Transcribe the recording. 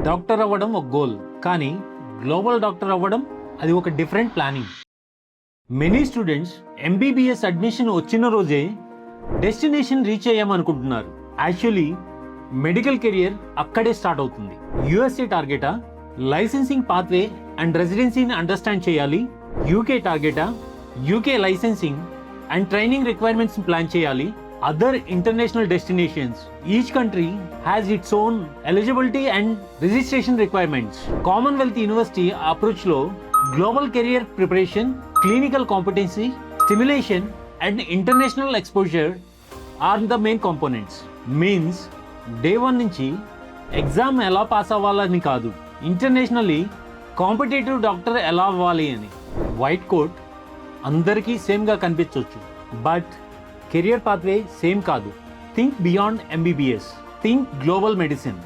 Doctor అవ్వడం ఒక goal, కానీ గ్లోబల్ డాక్టర్ అవ్వడం అది ఒక different planning. Many students MBBS admission వచ్చిన రోజే డెస్టినేషన్ రీచ్ అయ్యామనుకుంటున్నారు. యాక్చువల్లీ మెడికల్ కెరియర్ అక్కడే స్టార్ట్ అవుతుంది. యుఎస్ఏ టార్గెటా, లైసెన్సింగ్ పాత్వే అండ్ రెసిడెన్సీని అండర్స్టాండ్ చేయాలి. యూకే టార్గెటా, UK licensing and training requirements plan చేయాలి. Other international destinations, each country has its own eligibility and registration requirements. Commonwealth university అప్రోచ్లో global career preparation, clinical competency, stimulation and international exposure are the main components. Means day 1 నుంచి exam ఎలా pass అవ్వాలని కాదు, internationally competitive doctor ఎలా అవ్వాలి అని. White coat అందరికీ సేమ్గా కనిపించవచ్చు, బట్ కెరియర్ పాత్వే సేమ్ కాదు. Think beyond MBBS, think global medicine.